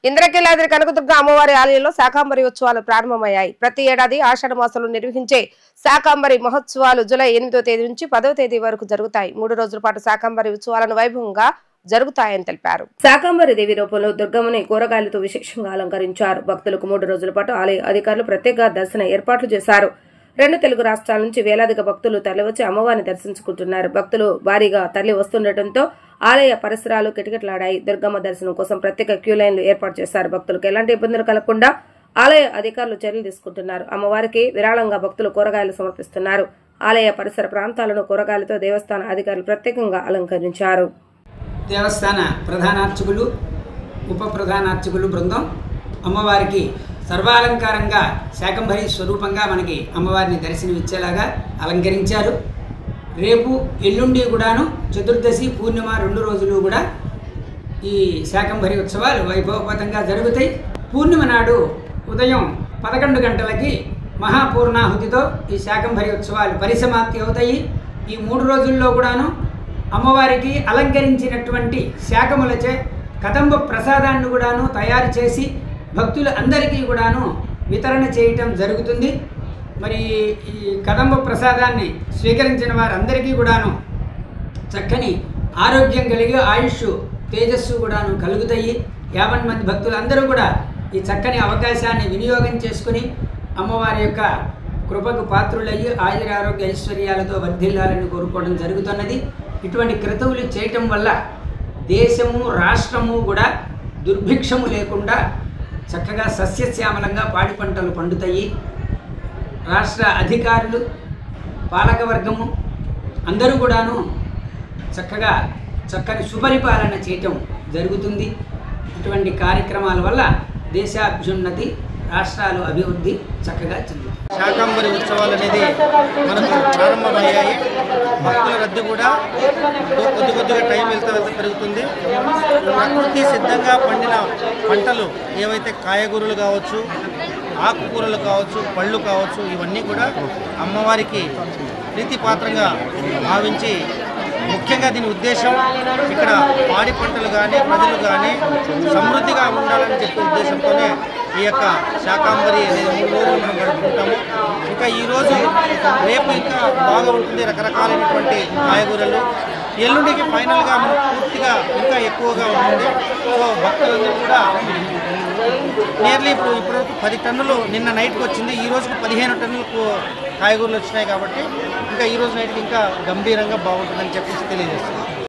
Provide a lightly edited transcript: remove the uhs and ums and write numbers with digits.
ఇంద్రకీలాద్రి కనకదుర్గ అమ్మవారి ఆలయంలో శాకాంబరి ఉత్సవాలు ప్రారంభమయ్యాయి. ప్రతి ఏడాది ఆషాఢ మాసంలో నిర్వహించే శాకాంబరి మహోత్సవాలు జూలై 8వ తేదీ నుంచి 10వ తేదీ వరకు జరుగుతాయి. 3 రోజుల పాటు శాకాంబరి ఉత్సవాలను వైభవంగా జరుగుతాయని తెలిపారు. శాకాంబరి దేవి రూపంలో దుర్గమ్మని కూరగాయలతో విశేషంగా అలంకరించారు. భక్తులకు 3 రోజుల పాటు ఆలయ అధికారులు ప్రత్యేక దర్శన ఏర్పాట్లు చేశారు. 2 తెలుగు రాష్ట్రాల నుంచి వేలాదిగా భక్తులు తరలివచ్చి అమ్మవారిని దర్శించుకుంటున్నారు. భక్తులు భారీగా తరలి వస్తుండటంతో ఆలయ పరిసరాలు కిటకిటలాడాయి. దుర్గమ్మ దర్శనం కోసం ప్రత్యేక క్యూ లైన్లు ఏర్పాటు చేశారు. భక్తులకు ఎలాంటి ఇబ్బందులు కలగకుండా ఆలయ అధికారులు చర్యలు తీసుకుంటున్నారు. అమ్మవారికి విరాళంగా భక్తులు కూరగాయలు సమర్పిస్తున్నారు. ఆలయ పరిసర ప్రాంతాలను కూరగాయలతో దేవస్థాన అధికారులు ప్రత్యేకంగా అలంకరించారు. దేవస్థాన ప్రధానార్చకులు, ఉప ప్రధానార్చకులు బృందం అమ్మవారికి సర్వాలంకారంగా శాకంభరి స్వరూపంగా మనకి అమ్మవారిని దర్శనమిచ్చేలాగా అలంకరించారు. రేపు ఎల్లుండి కూడాను చతుర్దశి పూర్ణిమ 2 రోజులు కూడా ఈ శాకంభరి ఉత్సవాలు వైభవపతంగా జరుగుతాయి. పూర్ణిమ నాడు ఉదయం 11 గంటలకి మహాపూర్ణాహుతితో ఈ శాకంభరి ఉత్సవాలు పరిసమాప్తి అవుతాయి. ఈ 3 రోజుల్లో కూడాను అమ్మవారికి అలంకరించినటువంటి శాకములచే కదంబ ప్రసాదాన్ని కూడాను తయారు చేసి భక్తులు అందరికీ కూడాను వితరణ చేయటం జరుగుతుంది. మరి ఈ కదంబ ప్రసాదాన్ని స్వీకరించిన వారందరికీ కూడాను చక్కని ఆరోగ్యం కలిగి ఆయుష్ తేజస్సు కూడాను కలుగుతాయి. 50 మంది భక్తులందరూ కూడా ఈ చక్కని అవకాశాన్ని వినియోగం చేసుకుని అమ్మవారి యొక్క కృపకు పాత్రులయ్యి ఆయురారోగ్య ఐశ్వర్యాలతో వర్ధిల్లాలని కోరుకోవడం జరుగుతున్నది. ఇటువంటి క్రతువులు చేయటం వల్ల దేశము రాష్ట్రము కూడా దుర్భిక్షము లేకుండా చక్కగా సస్యశ్యామలంగా పాడి పంటలు పండుతాయి. రాష్ట్ర అధికారులు, పాలకవర్గము అందరూ కూడాను చక్కగా చక్కని సుపరిపాలన చేయటం జరుగుతుంది. ఇటువంటి కార్యక్రమాల వల్ల దేశాభ్యున్నతి, రాష్ట్రాలు అభివృద్ధి చక్కగా చెందుతాయి. శాకంబరి ఉత్సవాలు అనేది మనకు ప్రారంభమయ్యాయి. భక్తుల రద్దీ కూడా కొద్దిగా టైం వెళ్తే పెరుగుతుంది. ప్రకృతి సిద్ధంగా పండిన పంటలు ఏవైతే కాయగూరలు కావచ్చు, ఆకుకూరలు కావచ్చు, పళ్ళు కావచ్చు, ఇవన్నీ కూడా అమ్మవారికి ప్రీతిపాత్రంగా భావించి, ముఖ్యంగా దీని ఉద్దేశం ఇక్కడ పాడి పంటలు కానీ ప్రజలు కానీ సమృద్ధిగా ఉండాలని చెప్పే ఉద్దేశంతోనే ఈ యొక్క శాకాంబరి అనేది 3 రోజులు మనం గడుపుకుంటాము. ఇంకా ఈరోజు రేపు ఇంకా బాగా ఉంటుంది. రకరకాలైనటువంటి కాయగూరలు ఎల్లుండికి ఫైనల్గా మనకు పూర్తిగా ఇంకా ఎక్కువగా ఉంటుంది. సో భక్తులందరూ కూడా నియర్లీ ఇప్పటివరకు 10 టన్నులు నిన్న నైట్కి వచ్చింది. ఈ రోజుకు 15 టన్నులకు కాయగూరలు వచ్చినాయి. కాబట్టి ఇంకా ఈ రోజు నైట్కి ఇంకా గంభీరంగా బాగుంటుందని చెప్పేసి తెలియజేస్తుంది.